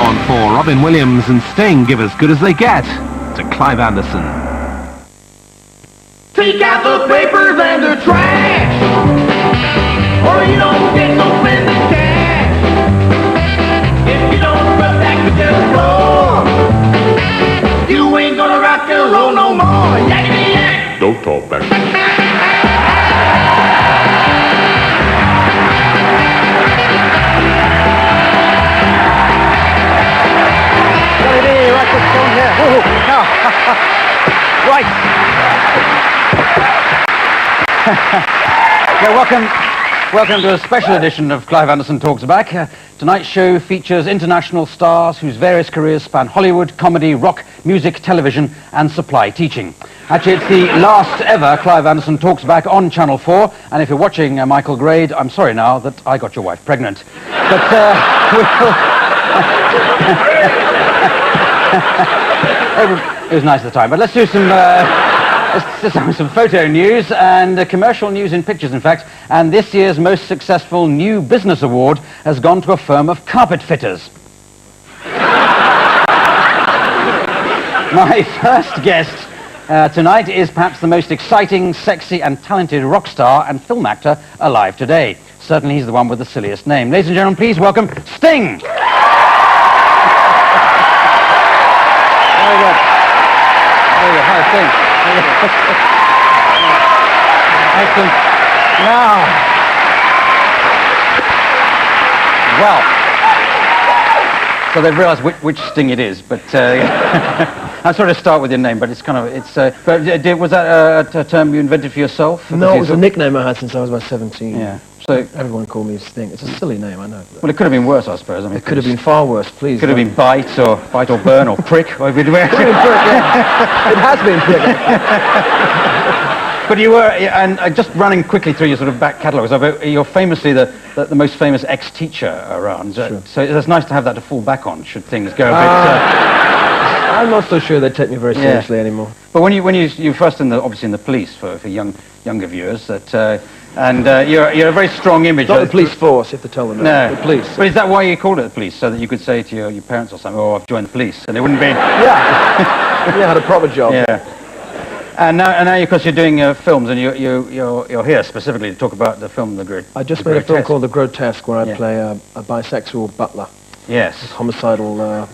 Now on 4, Robin Williams and Sting give as good as they get to Clive Anderson. Take out the papers and the trash, or you don't get no friendly cash. If you don't rub back to the floor, you ain't gonna rock and roll no more. Yakety yak! Don't talk back. Right. Welcome to a special edition of Clive Anderson Talks Back. Tonight's show features international stars whose various careers span Hollywood, comedy, rock, music, television and supply teaching. Actually, it's the last ever Clive Anderson Talks Back on Channel 4, and if you're watching Michael Grade, I'm sorry now that I got your wife pregnant. But it was nice at the time. But let's do some photo news and commercial news in pictures, in fact. And this year's most successful new business award has gone to a firm of carpet fitters. My first guest tonight is perhaps the most exciting, sexy and talented rock star and film actor alive today. Certainly he's the one with the silliest name. Ladies and gentlemen, please welcome Sting. Very good. Very good. Hi, Sting. Excellent. Now, well, so they've realised which Sting it is, but I'm sorry to start with your name, but it's kind of, was that a term you invented for yourself? No, it was a nickname I had since I was about 17. Yeah. So everyone called me Sting. It's a silly name, I know. Well, it could have been worse, I suppose. I mean, it could have been far worse, please. It could have been Bite or Burn or Prick. Or It has been Prick. But you were, and just running quickly through your sort of back catalogues, you're famously the most famous ex-teacher around. Sure. So it's nice to have that to fall back on, should things go a bit... I'm not so sure they take me very seriously anymore. But when you first obviously in the police for younger viewers, and you're a very strong image. Not the police force, you have to tell them that. No. The police. But is that why you called it the police? So that you could say to your parents or something, oh, I've joined the police, and it wouldn't be... Yeah. You had a proper job. Yeah. And now, of course, you're doing films, and you're here specifically to talk about the film The Grotesque. I just made a film called The Grotesque, where I play a bisexual butler. Yes. With homicidal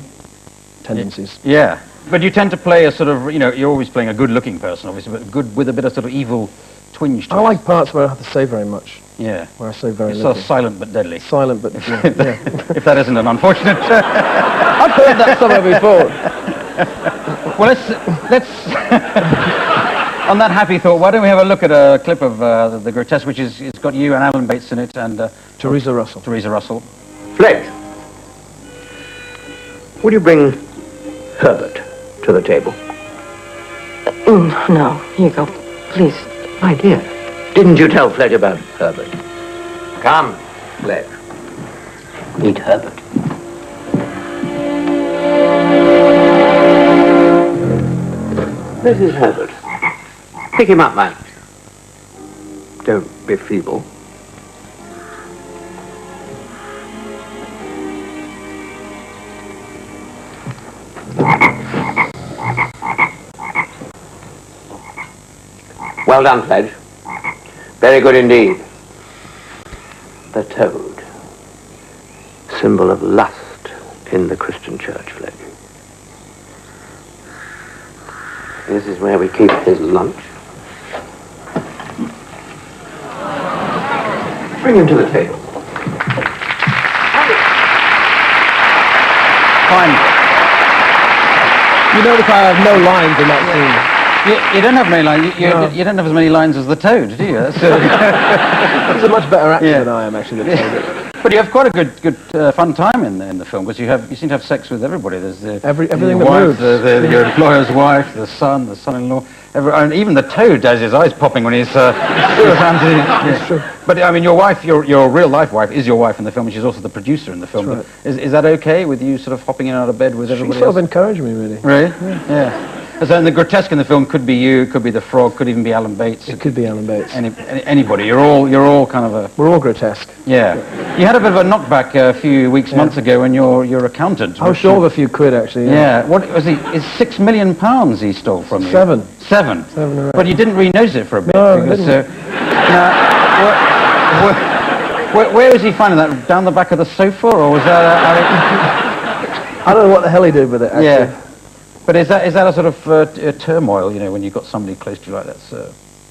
tendencies. Yeah. But you tend to play a sort of, you're always playing a good-looking person, obviously, but good with a bit of sort of evil twinge to it. I like parts where I have to say very much. Yeah. Where I say very little. Sort of silent but deadly. Silent but... yeah. If that isn't an unfortunate... I've heard that somewhere before. Well, let's on that happy thought, why don't we have a look at a clip of The Grotesque, which it's got you and Alan Bates in it, and... Teresa Russell. Teresa Russell. Fletch, would you bring Herbert to the table? No, here you go, please. My dear, didn't you tell Fletch about Herbert? Come, Fletch. Meet Herbert. This is Herbert. Pick him up, man. Don't be feeble. Well done, Fledge. Very good indeed. The toad. Symbol of lust in the Christian church, Fledge. This is where we keep his lunch. Bring him to the table. Fine. You notice I have no lines in that scene. You don't have many lines. You don't have as many lines as the toad, do you? He's a much better actor than I am, actually. The toad. But you have quite a good fun time in the film, because you seem to have sex with everybody. There's everything the that wife, moves. your employer's wife, the son, the son-in-law, and even the toad has his eyes popping when he's. It's true. But I mean, your wife, your real life wife, is your wife in the film, and she's also the producer in the film. That's right. Is that okay with you, sort of hopping in and out of bed with everybody She sort else? of encouraged me, really. Really? Yeah. As in the grotesque in the film could be you, could be the frog, could even be Alan Bates. It could be Alan Bates. Anybody. You're all kind of a... We're all grotesque. Yeah. You had a bit of a knockback a few months ago when your accountant... I was short of a few quid, actually. Yeah. What was he? It's £6 million he stole from you. Seven. Seven. Right. But you didn't re-nose it for a bit. No, because, I didn't. Where was he finding that? Down the back of the sofa, or was that? I don't know what the hell he did with it, actually. Yeah. But is that a sort of a turmoil? You know, when you've got somebody close to you like that.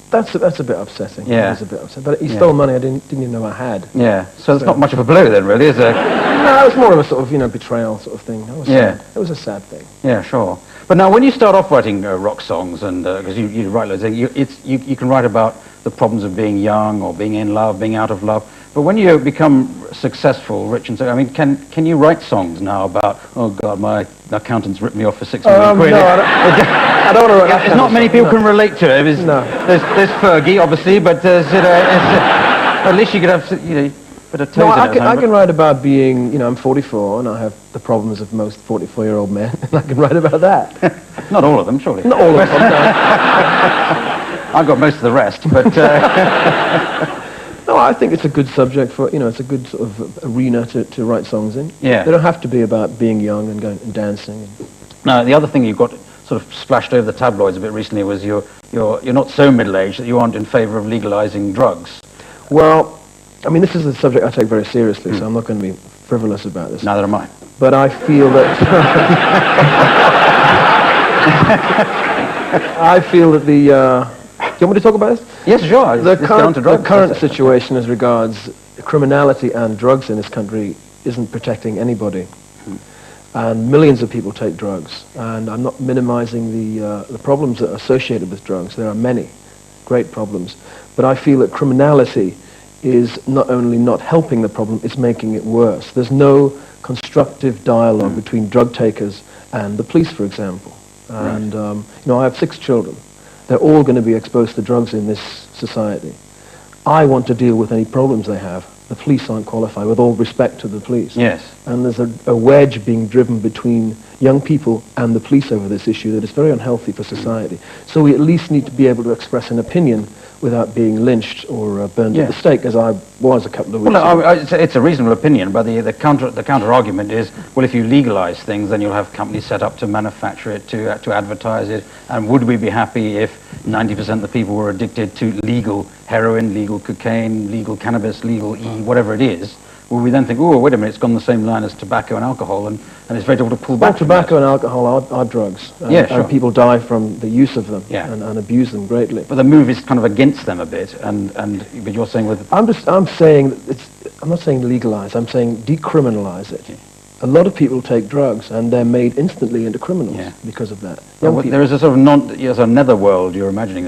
That's a bit upsetting. Yeah. It's a bit upsetting. But he stole money I didn't even know I had. Yeah. So it's not much of a blow then, really, is there? No, it's more of a sort of betrayal sort of thing. It was sad. It was a sad thing. Yeah, sure. But now, when you start off writing rock songs, and because you write loads, you can write about the problems of being young or being in love, being out of love. But when you become successful, rich and so, I mean, can you write songs now about, oh God, my accountant's ripped me off for £6 million quid? No, I don't want to write that. There's not many people can relate to it. There's Fergie, obviously, but at least you could have bit of toes No, in it. I can write about being, I'm 44 and I have the problems of most 44-year-old men, and I can write about that. Not all of them, surely. Not all of them. I've got most of the rest, but... No, I think it's a good subject for, it's a good sort of arena to write songs in. Yeah. They don't have to be about being young and going and dancing. Now, the other thing you got sort of splashed over the tabloids a bit recently was you're not so middle-aged that you aren't in favour of legalising drugs. Well, I mean, this is a subject I take very seriously, so I'm not going to be frivolous about this. Neither am I. But I feel that... I feel that the... Do you want me to talk about this? Yes, sure. The current situation as regards criminality and drugs in this country isn't protecting anybody. And millions of people take drugs. And I'm not minimizing the problems that are associated with drugs. There are many great problems. But I feel that criminality is not only not helping the problem, it's making it worse. There's no constructive dialogue between drug takers and the police, for example. And, I have 6 children. They're all going to be exposed to drugs in this society. I want to deal with any problems they have. The police aren't qualified, with all respect to the police. Yes. And there's a wedge being driven between young people and the police over this issue that is very unhealthy for society. So we at least need to be able to express an opinion without being lynched or burned at the stake, as I was a couple of weeks ago. It's a reasonable opinion, but the counter argument is, well, if you legalise things, then you'll have companies set up to manufacture it, to advertise it, and would we be happy if 90% of the people were addicted to legal heroin, legal cocaine, legal cannabis, legal whatever it is? Will we then think, oh, wait a minute, it's gone the same line as tobacco and alcohol, and it's very difficult to pull back from tobacco and alcohol are drugs, and people die from the use of them and abuse them greatly. But the move is kind of against them a bit, but you're saying with... I'm saying, I'm not saying legalise, I'm saying decriminalise it. Yeah. A lot of people take drugs and they're made instantly into criminals because of that. There is a sort of there's a netherworld you're imagining.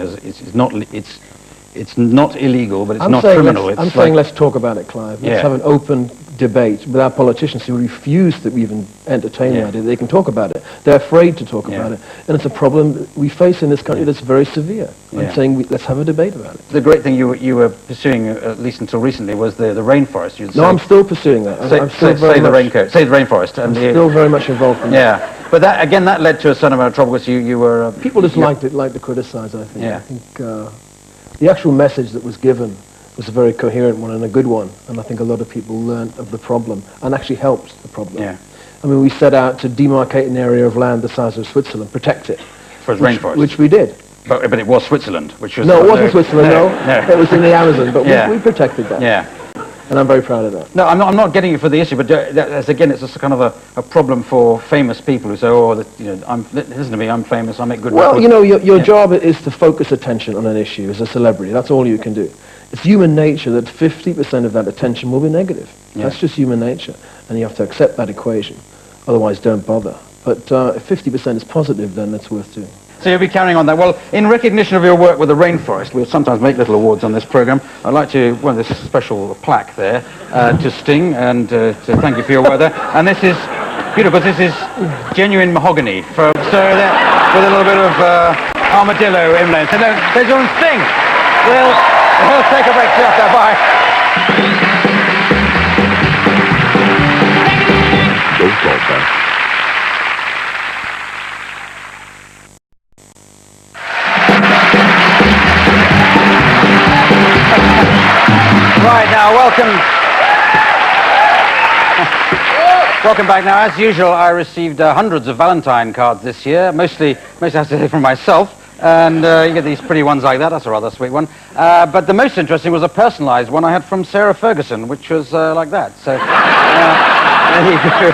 It's not illegal, but it's not criminal. I'm saying let's talk about it, Clive. Let's have an open debate with our politicians who refuse to even entertain the idea that they can talk about it. They're afraid to talk about it. And it's a problem we face in this country that's very severe. I'm saying let's have a debate about it. The great thing you were pursuing, at least until recently, was the rainforest. No, I'm still pursuing that. Save the rainforest. I'm still very much involved in that. Yeah. But that led to a certain amount of trouble because you were... People just like to criticize, I think. Yeah. I think the actual message that was given was a very coherent one and a good one, and I think a lot of people learned of the problem and actually helped the problem. Yeah. I mean, we set out to demarcate an area of land the size of Switzerland, protect it. For its rainforest. Which we did. But it was Switzerland, which was... No, it wasn't Switzerland, no. It was in the Amazon, but we protected that. Yeah. And I'm very proud of that. No, I'm not getting it for the issue, but again, it's just kind of a problem for famous people who say, listen to me, I'm famous, I make good records. Well, your job is to focus attention on an issue as a celebrity. That's all you can do. It's human nature that 50% of that attention will be negative. Yeah. That's just human nature, and you have to accept that equation. Otherwise, don't bother. But if 50% is positive, then that's worth doing. So you'll be carrying on that. Well, in recognition of your work with the rainforest, we'll sometimes make little awards on this programme. I'd like to, this special plaque there, to Sting, and to thank you for your work there. And this is beautiful, this is genuine mahogany, with a little bit of armadillo inlaid. So there's your Sting. We'll take a break after. Bye. Don't talk, man. Welcome back. Now, as usual, I received hundreds of Valentine cards this year, mostly I have to say from myself. And you get these pretty ones like that. That's a rather sweet one. But the most interesting was a personalised one I had from Sarah Ferguson, which was like that. So, there you go.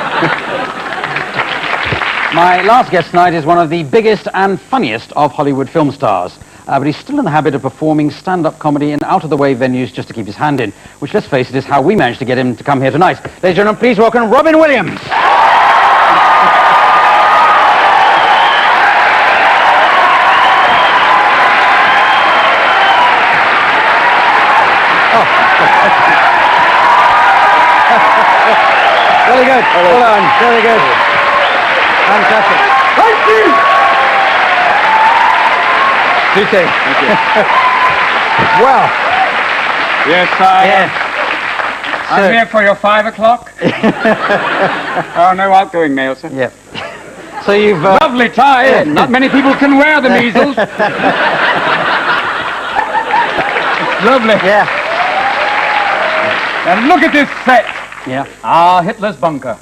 My last guest tonight is one of the biggest and funniest of Hollywood film stars. But he's still in the habit of performing stand-up comedy in out-of-the-way venues just to keep his hand in, which, let's face it, is how we managed to get him to come here tonight. Ladies and gentlemen, please welcome Robin Williams. Very good. Well done. Very good. Fantastic. Thank you. Thank you. Well. Yes, I'm here for your 5 o'clock. Oh, no outgoing mail, sir. Yeah. So you've... Lovely tie. Yeah. Not many people can wear the measles. Lovely. Yeah. And look at this set. Yeah. Ah, Hitler's bunker.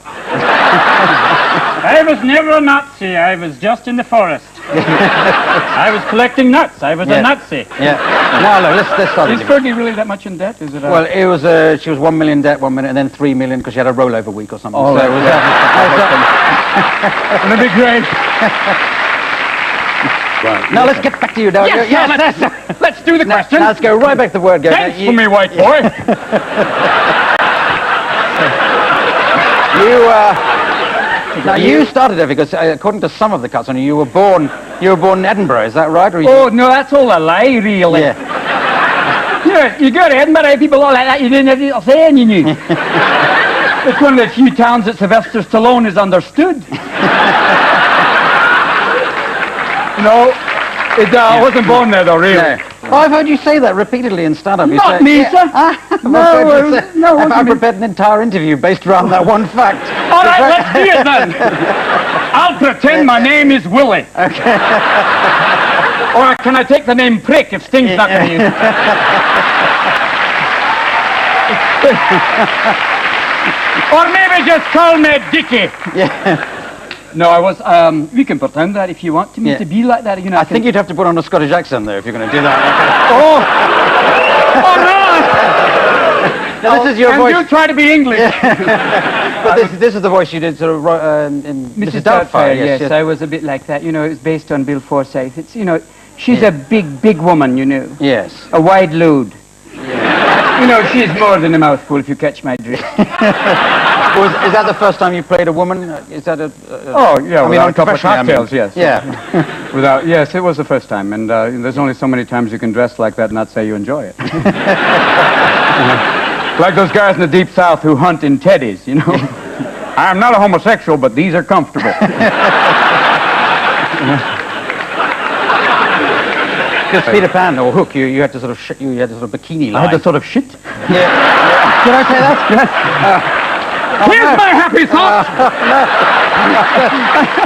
I was never a Nazi. I was just in the forest. I was collecting nuts. I was a Nazi. Yeah. No, let's start Is it. Fergie really that much in debt? Is it? Well, it was she was 1 million debt 1 minute, and then 3 million because she had a rollover week or something. Oh, so it was. That'd be great. Right. Now let's get back to you, now. Yes, let's do the question. Now let's go right back to the word game. Dance for me, white boy. Now you started there because, according to some of the cuts on you, you were born in Edinburgh. Is that right? Or Oh no, that's all a lie, really. Yeah. You go to Edinburgh, people all like that. You didn't have to say anything. It's one of the few towns that Sylvester Stallone is understood. No, I wasn't born there though, really. No. Oh, I've heard you say that repeatedly in stand-up. You Not say, me, sir. No, I've prepared an entire interview based around that one fact. All right, let's do it then. I'll pretend my name is Willie. Okay. Or can I take the name Prick if Sting's not going to use it? Or maybe just call me Dickie. Yeah. No, I was, we can pretend that if you want me to be like that, you know. I think you'd have to put on a Scottish accent, though, if you're going to do that. Oh no! Now, this is your voice. You try to be English. But this is the voice you did sort of in Mrs. Doubtfire. Yes, I was a bit like that. You know, it was based on Bill Forsyth. It's, you know, she's a big woman, you know. Yes. A wide load. Yeah. You know, she's more than a mouthful, if you catch my drift. Is that the first time you played a woman? Is that a... Oh, yeah, I mean, on professional cocktails, yes. Yeah. Yes, it was the first time, and there's only so many times you can dress like that and not say you enjoy it. Like those guys in the Deep South who hunt in teddies, you know. I'm not a homosexual, but these are comfortable. Because Peter Pan or Hook, you had to sort of you had a sort of bikini line. I had to sort of shit. Yeah. Did I say that? Yes. Here's my happy thought.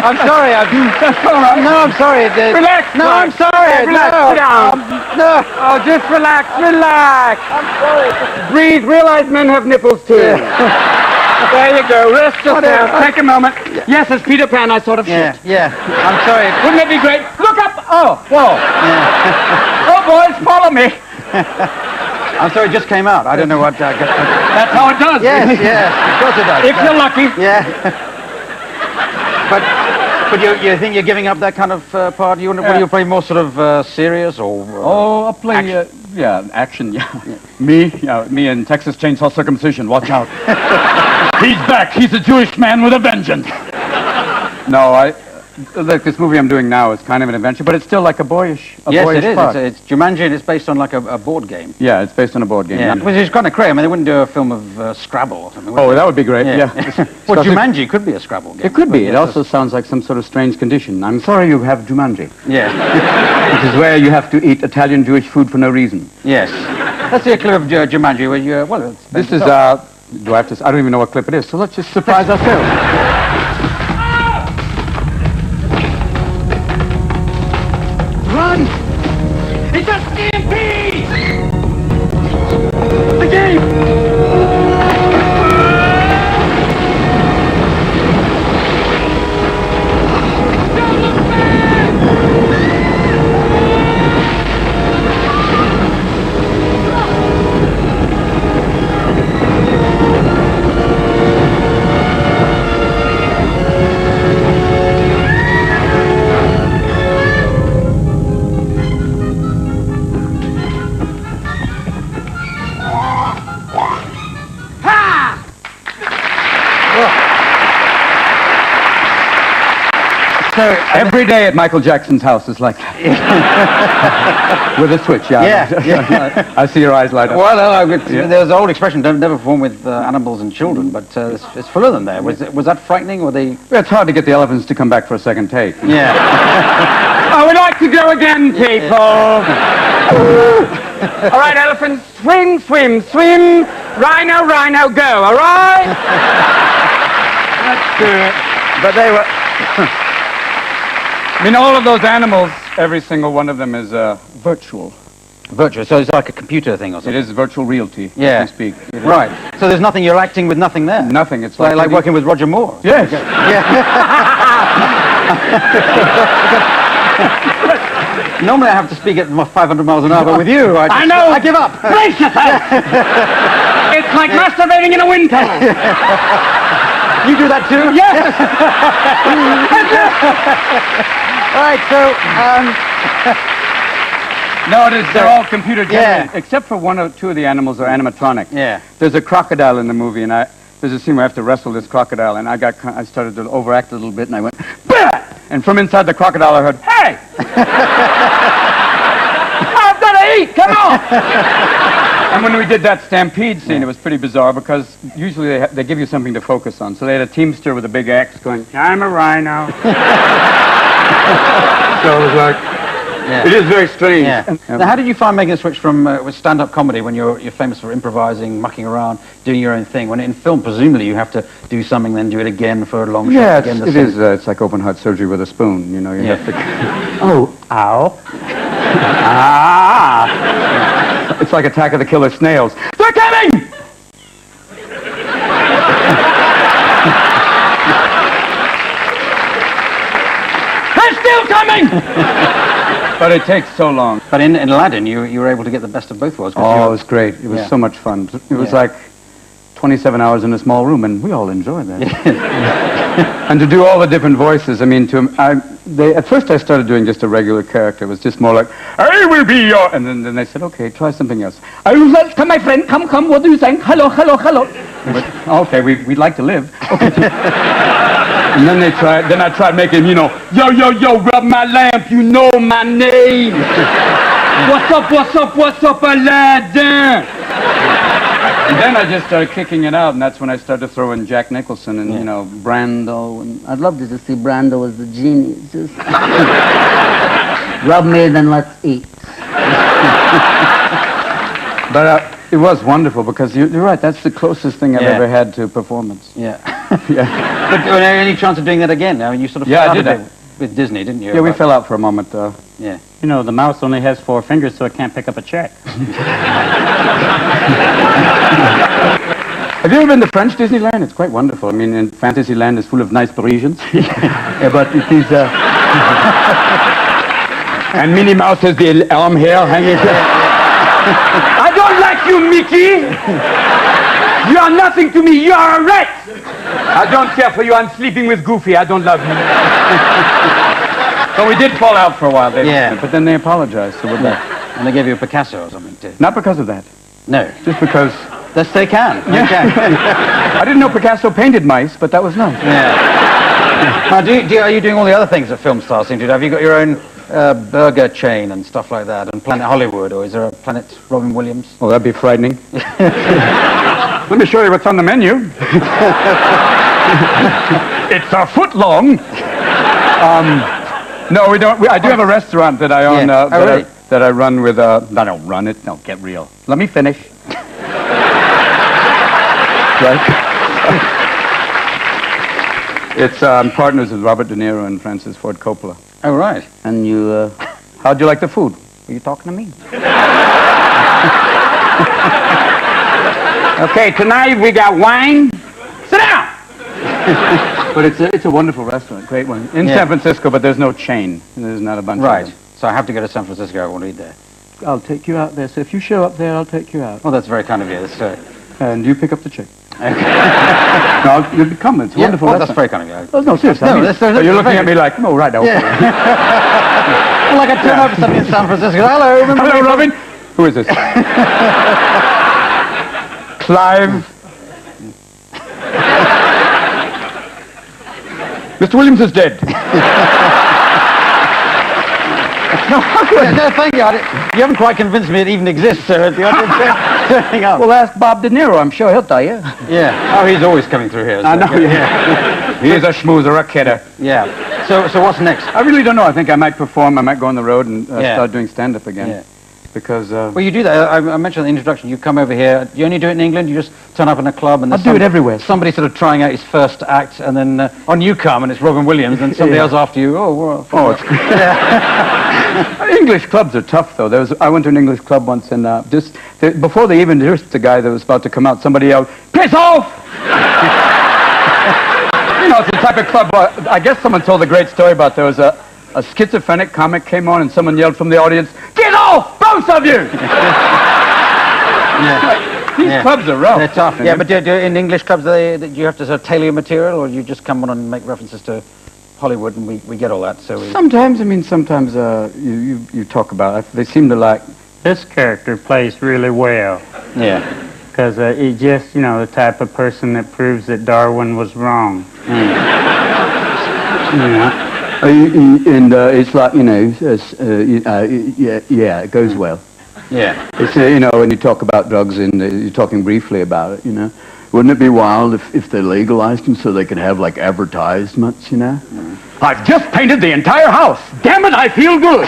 I'm sorry. That's all right. No, I'm sorry. Relax. No, I'm sorry. Relax. No. Sit down. No. Oh, just relax. Relax. I'm sorry. Breathe. Realize men have nipples too. There you go. Rest yourself. Take a moment. Yes, as Peter Pan, I sort of shit. Yeah. I'm sorry. Wouldn't it be great? Look up. Oh, whoa. Yeah. Oh, boys, follow me. I'm sorry, it just came out. I don't know what... That's how it does. Yes, of course it does. If you're lucky. Yeah. But you think you're giving up that kind of part? Will you play more sort of serious or... I'll play... action, yeah. Me and Texas Chainsaw Circumcision. Watch out. He's back. He's a Jewish man with a vengeance. No, look, this movie I'm doing now is kind of an adventure, but it's still like a boyish part. Yes, it is. It's Jumanji, and it's based on like a board game. Yeah, it's based on a board game. Yeah, which is kind of crazy. I mean, they wouldn't do a film of Scrabble or something. Oh, that would be great, yeah. Well, Jumanji could be a Scrabble game. It could be. It also sounds like some sort of strange condition. I'm sorry you have Jumanji. Yeah. Which is where you have to eat Italian Jewish food for no reason. Yes. Let's see a clip of Jumanji where you, this is, do I have to, I don't even know what clip it is, so let's just surprise ourselves. Run! It's a stampede! The game! So Every day at Michael Jackson's house is like that. With a switch, yeah. Yeah. I see your eyes light up. well, there's an old expression: "Don't never perform with animals and children." But it's full of them there. Was that frightening, or they? It's hard to get the elephants to come back for a second take. Yeah. I would like to go again, people. All right, elephants, swim, swim, swim. Rhino, rhino, go, all right? That's good. But they were... I mean, all of those animals, every single one of them is virtual. Virtual, so it's like a computer thing or It something. is virtual reality, Yeah. as we speak. It is. Right. So there's nothing, you're acting with nothing there. Nothing. It's Like working with Roger Moore. Yes. Normally I have to speak at 500 miles an hour, but with you, I know. I give up. Brace yourself! It's like masturbating in a wind tunnel. You do that too? Yes! All right, so, No, they're all computer generated, Yeah. except for one or two of the animals are animatronic. yeah. There's a crocodile in the movie, and there's a scene where I have to wrestle this crocodile, and I started to overact a little bit, and I went, bah! And from inside the crocodile, I heard, hey! I've got to eat, come on! And when we did that stampede scene, it was pretty bizarre, because usually they give you something to focus on. So they had a teamster with a big axe going, I'm a rhino. So it was like, it is very strange. Yeah. Now, how did you find making a switch from with stand-up comedy when you're famous for improvising, mucking around, doing your own thing? When in film, presumably you have to do something, then do it again for a long Yeah, shot. Again, it is. It's like open heart surgery with a spoon. You know, you have to. Oh, ow! Ah! It's like Attack of the Killer Snails. They're coming! They're still coming! But it takes so long. But in Aladdin, you were able to get the best of both worlds. 'cause Oh, you it were- was great. It was Yeah. so much fun. It was Yeah. like 27 hours in a small room, and we all enjoyed that. And to do all the different voices, I mean, at first I started doing just a regular character. It was just more like, I will be your... And then they said, okay, try something else. I will come, my friend, come, what do you think? Hello, hello, hello. I went, okay, we'd like to live. Okay. And then I tried making, yo, rub my lamp, you know my name. What's up, Aladdin? And then I just started kicking it out, and that's when I started to throw in Jack Nicholson and, Brando. And I'd love to just see Brando as the genie. Just rub me, then let's eat. But it was wonderful, because you're right, that's the closest thing I've ever had to performance. Yeah. Yeah. But any chance of doing that again? I mean, you sort of Yeah, I started did it with Disney, didn't you? Yeah, we fell out for a moment, though. Yeah. You know, the mouse only has 4 fingers, so it can't pick up a check. Have you ever been to French Disneyland? It's quite wonderful. I mean, in Fantasyland is full of nice Parisians. Yeah, but it is... And Minnie Mouse has the arm hair hanging. I don't like you, Mickey! You are nothing to me, you are a rat! I don't care for you, I'm sleeping with Goofy, I don't love you. So we did fall out for a while, but then they apologized, so we're back. And they gave you a Picasso or something too. Not because of that, No. just because... Yes, they can. They can. I didn't know Picasso painted mice, but that was nice. Yeah. Now, are you doing all the other things that film stars seem to do? Have you got your own burger chain and stuff like that, and Planet Hollywood, or is there a Planet Robin Williams? Oh, that'd be frightening. Let me show you what's on the menu. It's a foot long. No, we don't. I do have a restaurant that I own. Yeah. Really? That I run with. I don't run it. No, get real. Let me finish. Right. It's partners with Robert De Niro and Francis Ford Coppola. Oh, right. And you, how'd you like the food? Were you talking to me? Okay, tonight we got wine. Sit down! But it's a wonderful restaurant, great one. In San Francisco, but there's no chain. There's not a bunch of Right. them. So I have to go to San Francisco. I want to eat there. I'll take you out there. So if you show up there, I'll take you out. Oh, that's very kind of you. That's, And you pick up the check. okay. No, you'll come. It's a wonderful Well, that's restaurant. very kind of you. Oh, no, seriously. No, I mean, that's so you're looking very at me like, no, right, okay. Yeah. Well, like I turn up for something in San Francisco. Hello, remember Hello, me? Robin. Who is this? Clive. Mr. Williams is dead. No, thank you. You haven't quite convinced me it even exists, sir. The idea of turning up. Well, ask Bob De Niro. I'm sure he'll tell you. Yeah. Oh, he's always coming through here. So. I know, yeah. He is a schmoozer, a kidder. Yeah. So what's next? I really don't know. I think I might perform. I might go on the road and start doing stand-up again. Yeah. Because... well, you do that. I mentioned in the introduction, you come over here. You only do it in England? You just turn up in a club and... I do it everywhere. Somebody sort of trying out his first act, and then on you come, and it's Robin Williams, and somebody else after you. Oh, well, it's great. Yeah. English clubs are tough, though. I went to an English club once, and before they even introduced the guy that was about to come out, somebody yelled, "Piss off!" You know, it's the type of club... I guess someone told a great story about there was a schizophrenic comic came on, and someone yelled from the audience, "Get off, both of you!" These clubs are rough. They're tough. Yeah, but in English clubs, do you have to sort of tailor your material, or you just come on and make references to Hollywood, and we get all that? So sometimes you talk about it. They seem to like... This character plays really well. Yeah. Because he's just, you know, the type of person that proves that Darwin was wrong. Yeah. And it's like, you know, it goes well. Yeah. It's, you know, when you talk about drugs and you're talking briefly about it, you know. Wouldn't it be wild if they legalized them so they could have, like, advertisements, you know? I've just painted the entire house. Damn it, I feel good.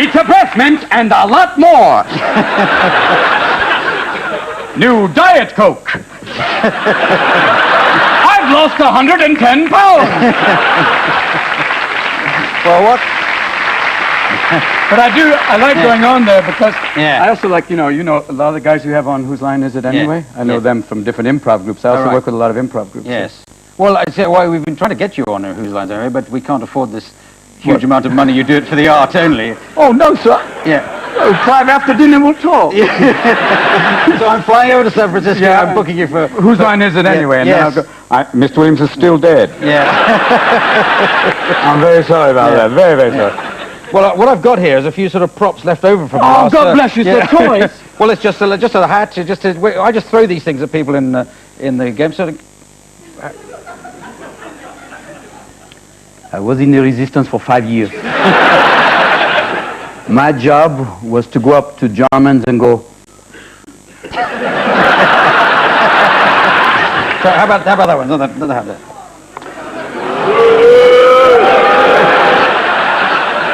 It's a breath mint and a lot more. New Diet Coke. I've lost 110 pounds. Well, what? But I like going on there because I also like, you know, a lot of the guys you have on Whose Line Is It Anyway? I know them from different improv groups. I also work with a lot of improv groups. Yes. Well, I say, we've been trying to get you on Whose Line Is It Anyway, but we can't afford this huge amount of money. You do it for the art only. Oh, no, sir. Yeah. Oh, Clive, after dinner we'll talk. So I'm flying over to San Francisco. Yeah. I'm booking you for... Whose line is it anyway? And then I'll go, Mr. Williams is still dead. Yeah. I'm very sorry about that. Very, very sorry. Well, what I've got here is a few sort of props left over from last... God bless you, sir. Toys. Well, it's just a hat. I just throw these things at people in the game. So I was in the resistance for 5 years. My job was to go up to Germans and go... So how about that one? Not that.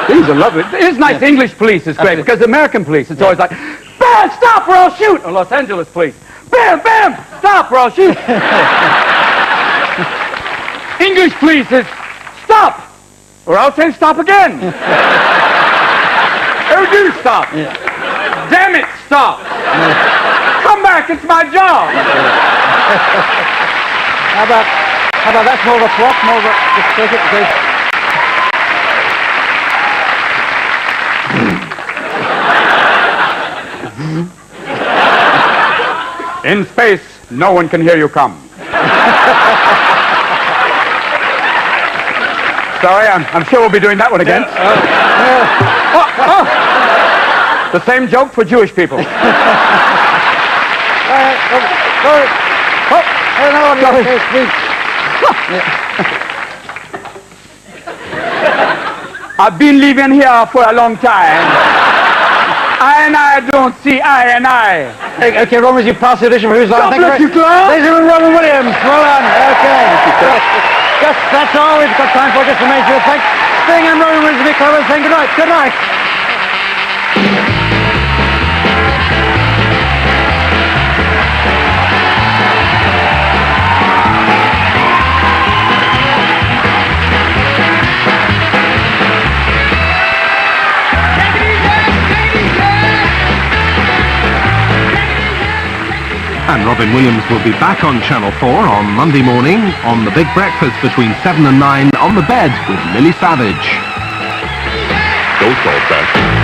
These are lovely. It's nice. English police is great because American police, it's always like, bam, stop or I'll shoot. Or Los Angeles police, bam, bam, stop or I'll shoot. English police is stop or I'll say stop again. Oh, do stop. Damn it, stop. Come back, it's my job. How about that's more of a prop, more of a... Just take it, okay. In space, no one can hear you come. Sorry, I'm sure we'll be doing that one again. The same joke for Jewish people. I've been living here for a long time. I don't see eye and eye. Okay, Robin, you passed the audition for Whose Line. God bless you, Clive. Ladies and gentlemen, Robin Williams. Well done. Okay. That's all we've got time for. Just to make sure. Thanks. Sting and Robin Williams to be clever. Saying good night. Good night. And Robin Williams will be back on Channel 4 on Monday morning on The Big Breakfast between 7 and 9 on the bed with Millie Savage. Don't talk back.